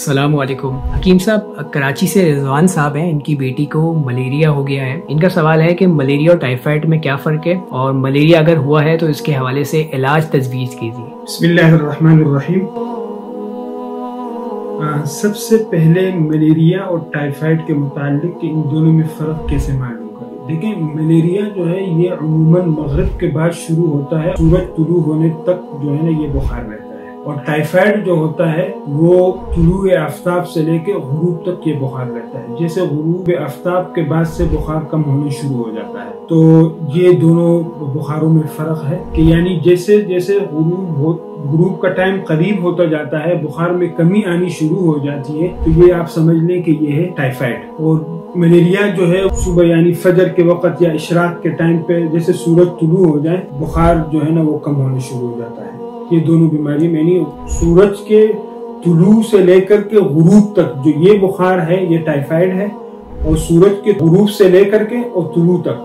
अस्सलाम वालेकुम। हकीम साहब, कराची से रिजवान साहब हैं, इनकी बेटी को मलेरिया हो गया है। इनका सवाल है कि मलेरिया और टाइफाइड में क्या फ़र्क है, और मलेरिया अगर हुआ है तो इसके हवाले से इलाज तजवीज़ कीजिए। बिस्मिल्लाहिर्रहमानिर्रहीम। सबसे पहले मलेरिया और टाइफाइड के मुतालिक इन दोनों में फ़र्क कैसे मालूम करें। देखिए, मलेरिया जो है ये अमूमन मगरिब के बाद शुरू होता है, सूरज तुलू होने तक जो है ना ये बुखार रहता है। और टाइफाइड जो होता है वो तुलूए आफ्ताब से लेके गुरूब तक ये बुखार रहता है। जैसे गुरूब आफ्ताब के बाद से बुखार कम होने शुरू हो जाता है। तो ये दोनों बुखारों में फर्क है कि यानी जैसे जैसे गुरूब का टाइम करीब होता जाता है, बुखार में कमी आनी शुरू हो जाती है। तो ये आप समझ लें कि ये है टाइफाइड। और मलेरिया जो है सुबह यानी फजर के वक्त या इशराक के टाइम पे जैसे सूरज तुलू हो जाए, बुखार जो है ना वो कम होने शुरू हो जाता है। ये दोनों बीमारी यानी सूरज के तुलू से लेकर के गुरूब तक जो ये बुखार है ये टाइफाइड है, और सूरज के गुरूब से लेकर के और तुलू तक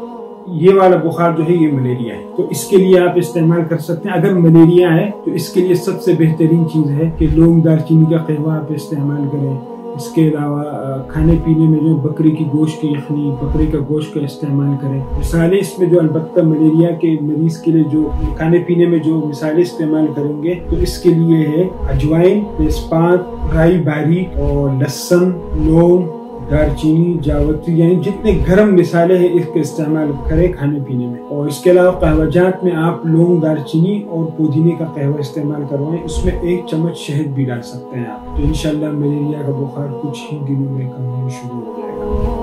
ये वाला बुखार जो है ये मलेरिया है। तो इसके लिए आप इस्तेमाल कर सकते हैं। अगर मलेरिया है तो इसके लिए सबसे बेहतरीन चीज़ है कि लौंग दालचीनी का कहवा आप इस्तेमाल करें। इसके अलावा खाने पीने में जो बकरी की गोश्त की यखनी, बकरी का गोश्त का इस्तेमाल करें। मिसालें इसमें जो अलबत्ता मलेरिया के मरीज के लिए जो खाने पीने में जो मिसालें इस्तेमाल करेंगे तो इसके लिए है अजवाइन, तेजपात, राई बारीक और लहसुन, लौंग, दालचीनी, जावित्री, यानी जितने गर्म मिसाले हैं इसका इस्तेमाल करें खाने पीने में। और इसके अलावा कहवाजात में आप लौंग, दालचीनी और पुदीने का कहवा इस्तेमाल करवाएं। उसमें 1 चम्मच शहद भी डाल सकते हैं आप। तो इंशाल्लाह मलेरिया का बुखार कुछ ही दिनों में कम होना शुरू हो जाएगा।